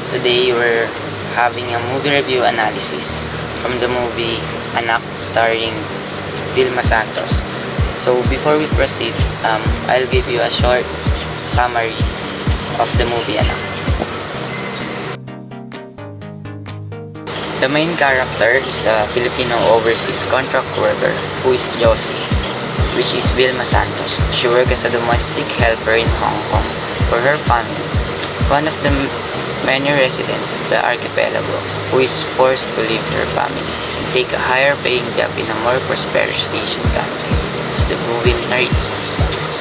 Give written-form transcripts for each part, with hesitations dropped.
Today we're having a movie review analysis from the movie ANAK starring Vilma Santos. So before we proceed, I'll give you a short summary of the movie ANAK. The main character is a Filipino overseas contract worker who is Josie, which is Vilma Santos. She works as a domestic helper in Hong Kong for her family, one of the many residents of the archipelago who is forced to leave her family and take a higher paying job in a more prosperous Asian country. As the movie narrates,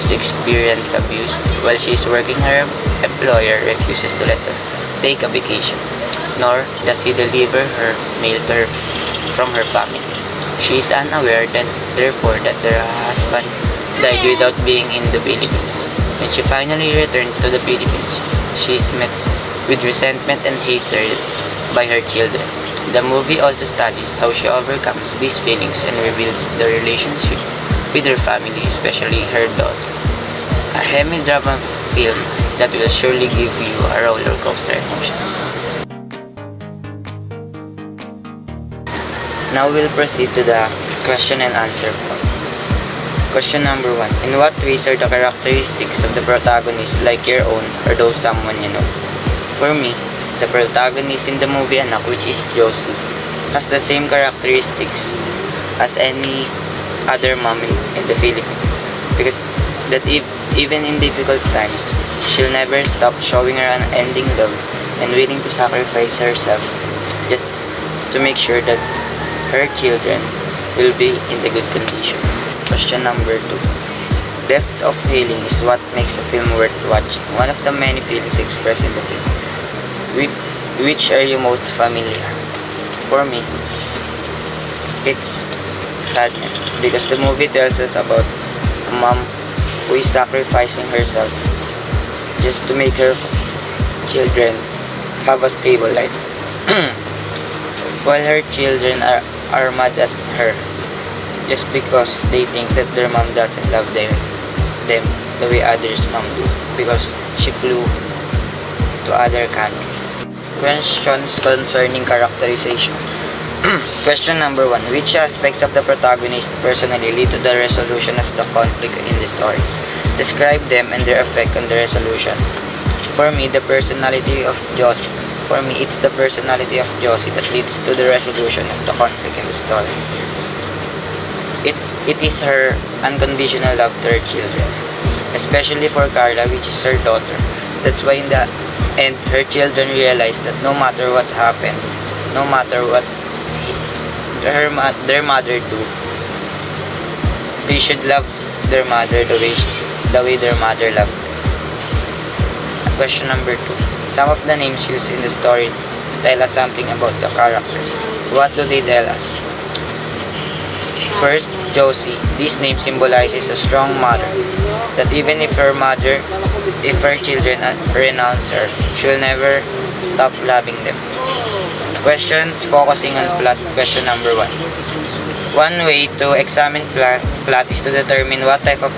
she experiences abuse while she is working. Her employer refuses to let her take a vacation, nor does he deliver her mail to her from her family. She is unaware therefore that her husband died without being in the Philippines. When she finally returns to the Philippines, she is met with resentment and hatred by her children. The movie also studies how she overcomes these feelings and reveals the relationship with her family, especially her daughter. A drama film that will surely give you a roller coaster emotions. Now we'll proceed to the question and answer part. Question number 1. In what ways are the characteristics of the protagonist like your own or those someone you know? For me, the protagonist in the movie ANAK, which is Josie, has the same characteristics as any other mom in the Philippines. Because that even in difficult times, she'll never stop showing her unending love and willing to sacrifice herself just to make sure that her children will be in the good condition. Question number 2. Depth of feeling is what makes a film worth watching. One of the many feelings expressed in the film. With which are you most familiar? For me, it's sadness, because the movie tells us about a mom who is sacrificing herself just to make her children have a stable life. While her children are mad at her just because they think that their mom doesn't love them the way others mom do, because she flew to other country. Questions concerning characterization. Question number 1. Which aspects of the protagonist personally lead to the resolution of the conflict in the story? Describe them and their effect on the resolution. For me, the personality of Josie. For me, it's the personality of Josie that leads to the resolution of the conflict in the story. It is her unconditional love to her children, especially for Carla, which is her daughter. That's why in the end, her children realize that no matter what happened, no matter what their mother do, they should love their mother the way their mother loved them. Question number 2. Some of the names used in the story tell us something about the characters. What do they tell us? First, Josie. This name symbolizes a strong mother, that even if her children renounce her, she will never stop loving them. Questions focusing on plot. Question number 1. One way to examine plot is to determine what type of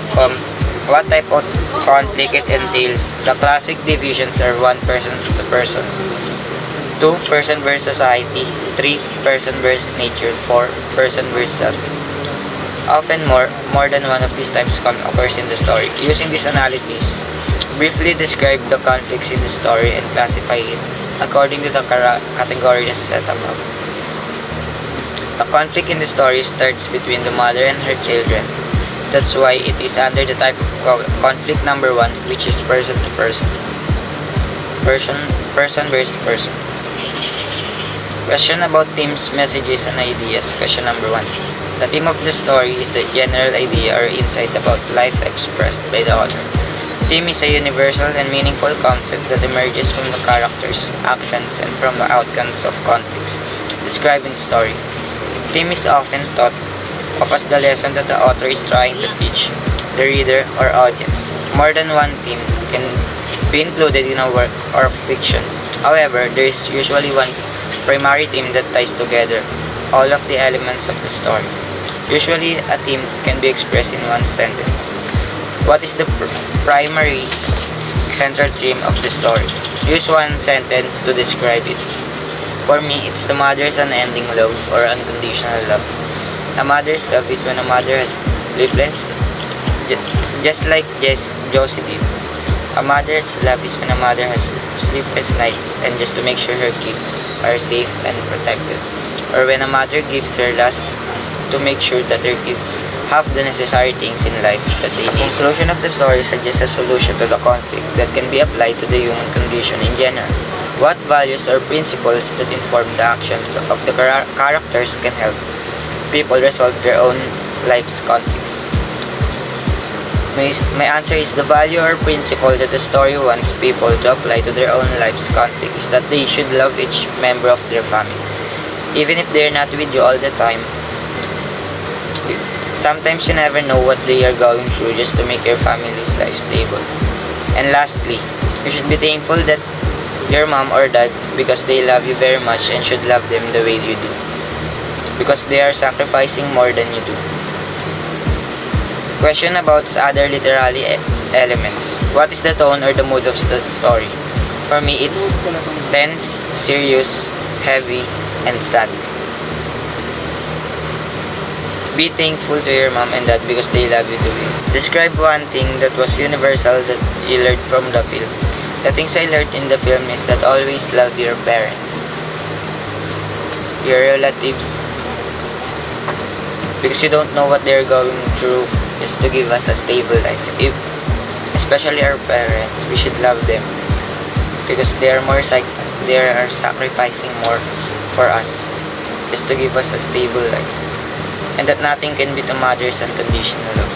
conflict it entails. The classic divisions are 1 person to person, 2 person versus society, 3 person versus nature, 4 person versus self. Often more than one of these types occurs in the story. Using this analysis, briefly describe the conflicts in the story and classify it according to the categories set above. The conflict in the story starts between the mother and her children. That's why it is under the type of conflict number 1, which is person to person. Person versus person. Question about themes, messages, and ideas. Question number 1. The theme of the story is the general idea or insight about life expressed by the author. Theme is a universal and meaningful concept that emerges from the characters' actions and from the outcomes of conflicts described in the story. Theme is often thought of as the lesson that the author is trying to teach the reader or audience. More than one theme can be included in a work or fiction. However, there is usually one primary theme that ties together all of the elements of the story. Usually, a theme can be expressed in one sentence. What is the primary central theme of the story. Use one sentence to describe it. For me, it's the mother's unending love or unconditional love. A mother's love is when a mother has sleepless, just like Josie did. A mother's love is when a mother has sleepless nights and just to make sure her kids are safe and protected. Or when a mother gives her last to make sure that her kids have the necessary things in life that they need. The conclusion of the story suggests a solution to the conflict that can be applied to the human condition in general. What values or principles that inform the actions of the characters can help people resolve their own life's conflicts? My answer is the value or principle that the story wants people to apply to their own life's conflict is that they should love each member of their family. Even if they're not with you all the time, sometimes you never know what they are going through just to make your family's life stable. And lastly, you should be thankful that your mom or dad because they love you very much and should love them the way you do. Because they are sacrificing more than you do. Question about other literary elements. What is the tone or the mood of the story? For me, it's tense, serious, heavy, and sad. Be thankful to your mom and dad because they love you the way. Describe one thing that was universal that you learned from the film. The things I learned in the film is that always love your parents, your relatives, because you don't know what they're going through just to give us a stable life. Especially our parents, we should love them because they are sacrificing more for us just to give us a stable life, and that nothing can beat a mother's unconditional love.